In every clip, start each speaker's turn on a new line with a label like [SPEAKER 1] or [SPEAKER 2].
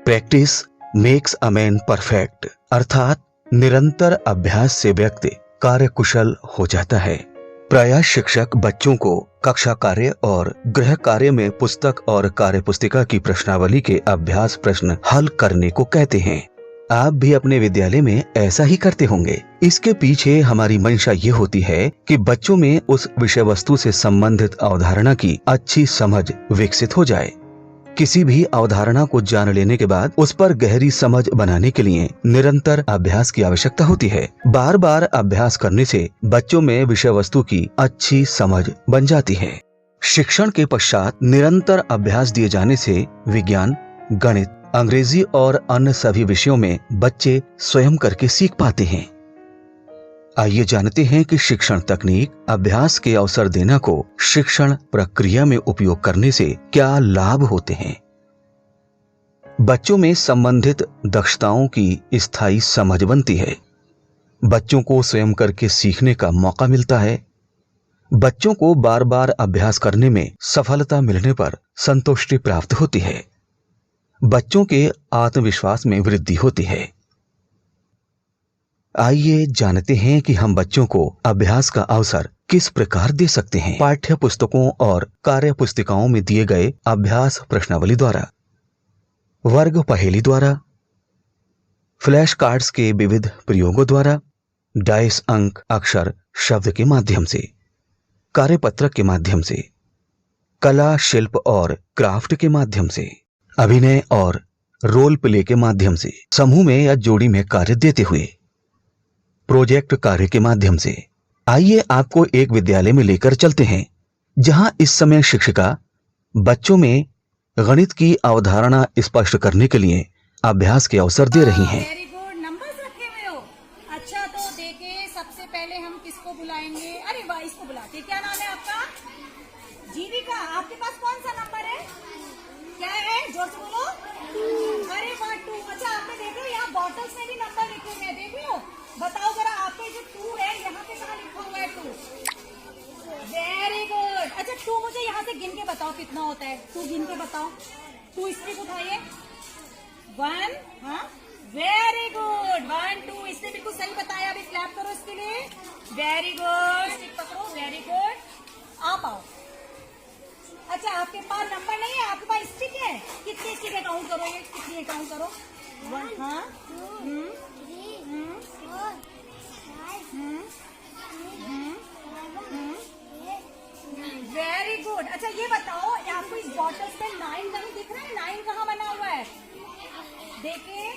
[SPEAKER 1] Practice makes a man perfect, अर्थात निरंतर अभ्यास से व्यक्ति कार्यकुशल हो जाता है। प्रायः शिक्षक बच्चों को कक्षा कार्य और गृह कार्य में पुस्तक और कार्य पुस्तिका की प्रश्नावली के अभ्यास प्रश्न हल करने को कहते हैं। आप भी अपने विद्यालय में ऐसा ही करते होंगे। इसके पीछे हमारी मंशा ये होती है कि बच्चों में उस विषय वस्तु से संबंधित अवधारणा की अच्छी समझ विकसित हो जाए। किसी भी अवधारणा को जान लेने के बाद उस पर गहरी समझ बनाने के लिए निरंतर अभ्यास की आवश्यकता होती है। बार बार अभ्यास करने से बच्चों में विषय वस्तु की अच्छी समझ बन जाती है। शिक्षण के पश्चात निरंतर अभ्यास दिए जाने से विज्ञान, गणित, अंग्रेजी और अन्य सभी विषयों में बच्चे स्वयं करके सीख पाते हैं। आइए जानते हैं कि शिक्षण तकनीक अभ्यास के अवसर देना को शिक्षण प्रक्रिया में उपयोग करने से क्या लाभ होते हैं। बच्चों में संबंधित दक्षताओं की स्थायी समझ बनती है। बच्चों को स्वयं करके सीखने का मौका मिलता है। बच्चों को बार बार अभ्यास करने में सफलता मिलने पर संतुष्टि प्राप्त होती है। बच्चों के आत्मविश्वास में वृद्धि होती है। आइए जानते हैं कि हम बच्चों को अभ्यास का अवसर किस प्रकार दे सकते हैं। पाठ्य पुस्तकों और कार्य पुस्तिकाओं में दिए गए अभ्यास प्रश्नावली द्वारा, वर्ग पहेली द्वारा, फ्लैश कार्ड्स के विविध प्रयोगों द्वारा, डाइस अंक अक्षर शब्द के माध्यम से, कार्यपत्रक के माध्यम से, कला शिल्प और क्राफ्ट के माध्यम से, अभिनय और रोल प्ले के माध्यम से, समूह में या जोड़ी में कार्य देते हुए, प्रोजेक्ट कार्य के माध्यम से। आइए आपको एक विद्यालय में लेकर चलते हैं जहां इस समय शिक्षिका बच्चों में गणित की अवधारणा स्पष्ट करने के लिए अभ्यास के अवसर दे रही हैं।
[SPEAKER 2] वेरी गुड, नंबर्स रखे हुए हो। अच्छा, तो देखिए सबसे पहले हम किसको बुलाएंगे? अरे वाह, इसको बुलाते। क्या नाम है आपका? जीविका। आपके पास कौन सा नंबर है? क्या है? जोर से बोलो। अरे वाह, 2। अच्छा, आपने देख लो यहाँ बॉटल्स में भी नंबर लिखे हुए हैं, देख लो। बताओ जरा, आपके जो 2 है यहाँ पे कहाँ लिखा हुआ है 2? Very good. अच्छा, 2 मुझे यहाँ से गिन के बताओ कितना होता है। 2 गिन के बताओ। 2 स्टिक उठाइए। 1, हाँ, वेरी गुड। 1, 2, इसने बिल्कुल सही बताया। अभी क्लैप करो इसके लिए। Very good. स्टिक पकड़ो। Very good. आप आओ। अच्छा, आपके पास नंबर नहीं है, आपके पास स्टिक है। कितने स्टिक है काउंट करो, ये कितनी है काउंट करो। 1, हाँ, 4 वेरी गुड। अच्छा, ये बताओ आपको इस बॉटल्स में 9 कहीं दिख रहा है? 9 कहाँ बना हुआ है? देखिए।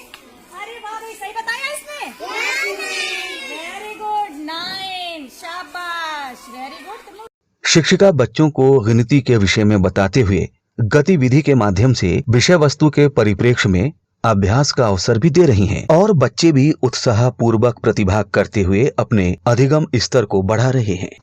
[SPEAKER 2] अरे वाह भाई, सही बताया इसने। Very good, 9। शाबाश, वेरी गुड।
[SPEAKER 1] शिक्षिका बच्चों को गिनती के विषय में बताते हुए गतिविधि के माध्यम से विषय वस्तु के परिप्रेक्ष्य में अभ्यास का अवसर भी दे रही हैं और बच्चे भी उत्साह पूर्वक प्रतिभाग करते हुए अपने अधिगम स्तर को बढ़ा रहे हैं।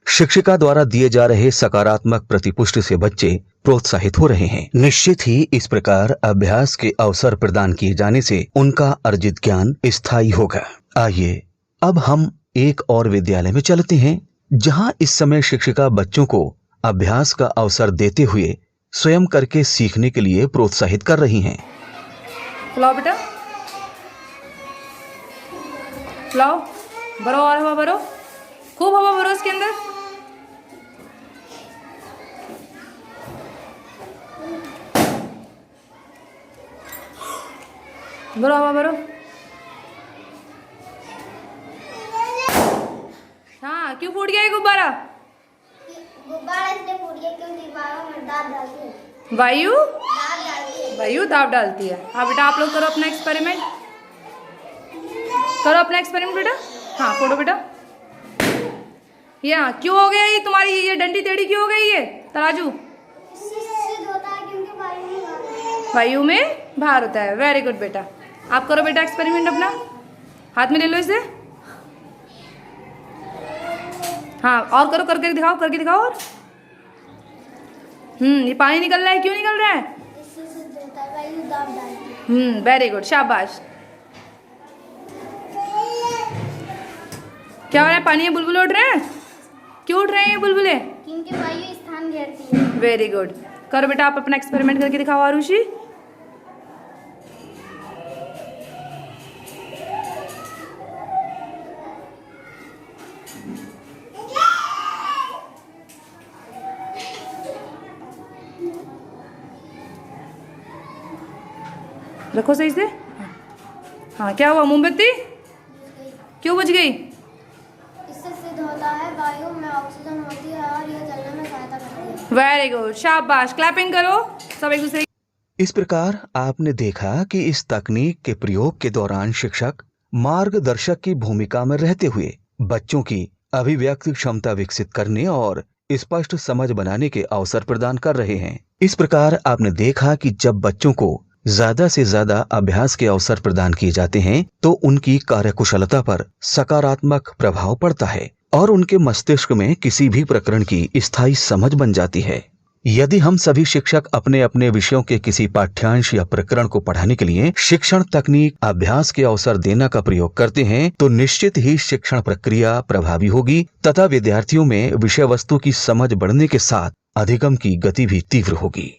[SPEAKER 1] शिक्षिका द्वारा दिए जा रहे सकारात्मक प्रतिपुष्टि से बच्चे प्रोत्साहित हो रहे हैं। निश्चित ही इस प्रकार अभ्यास के अवसर प्रदान किए जाने से उनका अर्जित ज्ञान स्थायी होगा। आइए अब हम एक और विद्यालय में चलते हैं जहां इस समय शिक्षिका बच्चों को अभ्यास का अवसर देते हुए स्वयं करके सीखने के लिए प्रोत्साहित कर रही हैं।
[SPEAKER 3] फुलाओ बेटा, फुलाओ, भरो और हवा भरो, खूब हवा भरो इसके अंदर। भरो हवा भरो। हाँ, क्यों फूट गया ये गुब्बारा?
[SPEAKER 4] गुब्बारा इसलिए फूट गया क्योंकि दीवारों में दाब डालती है।
[SPEAKER 3] वायु
[SPEAKER 4] वायु
[SPEAKER 3] दाब डालती है। हाँ बेटा, आप लोग करो अपना एक्सपेरिमेंट। करो अपना एक्सपेरिमेंट बेटा। हाँ, फोटो बेटा। ये क्यों हो गया ये तुम्हारी ये डंडी टेढ़ी क्यों हो गई ये तराजू?
[SPEAKER 4] सिद्ध होता है क्योंकि
[SPEAKER 3] वायु में भार होता है। वेरी गुड बेटा। आप करो बेटा एक्सपेरिमेंट अपना। हाथ में ले लो इसे। हाँ, और करो, करके दिखाओ, करके दिखाओ। और ये पानी निकल रहा है, क्यों निकल रहा है?
[SPEAKER 4] इससे सिद्ध होता है वायु दाब डालती है।
[SPEAKER 3] वेरी गुड, शाबाश। क्या हो रहा है? पानी में बुलबुले उठ रहे हैं? क्यों उठ रहे हैं ये बुलबुले?
[SPEAKER 4] क्योंकि वायु स्थान घेरती है।
[SPEAKER 3] Very good. करो बेटा आप अपना एक्सपेरिमेंट करके दिखाओ आरुषि। रखो सही से। हाँ, क्या हुआ मोमबत्ती क्यों बुझ गई?
[SPEAKER 4] इससे सिद्ध होता है वायु में ऑक्सीजन होती है और यह जलने में सहायता करती है।
[SPEAKER 3] वेरी गुड, शाबाश, क्लैपिंग करो सब एक दूसरे।
[SPEAKER 1] इस प्रकार आपने देखा कि इस तकनीक के प्रयोग के दौरान शिक्षक मार्गदर्शक की भूमिका में रहते हुए बच्चों की अभिव्यक्ति क्षमता विकसित करने और स्पष्ट समझ बनाने के अवसर प्रदान कर रहे हैं। इस प्रकार आपने देखा कि जब बच्चों को ज्यादा से ज्यादा अभ्यास के अवसर प्रदान किए जाते हैं तो उनकी कार्यकुशलता पर सकारात्मक प्रभाव पड़ता है और उनके मस्तिष्क में किसी भी प्रकरण की स्थायी समझ बन जाती है। यदि हम सभी शिक्षक अपने अपने विषयों के किसी पाठ्यांश या प्रकरण को पढ़ाने के लिए शिक्षण तकनीक अभ्यास के अवसर देना का प्रयोग करते हैं तो निश्चित ही शिक्षण प्रक्रिया प्रभावी होगी तथा विद्यार्थियों में विषय वस्तु की समझ बढ़ने के साथ अधिगम की गति भी तीव्र होगी।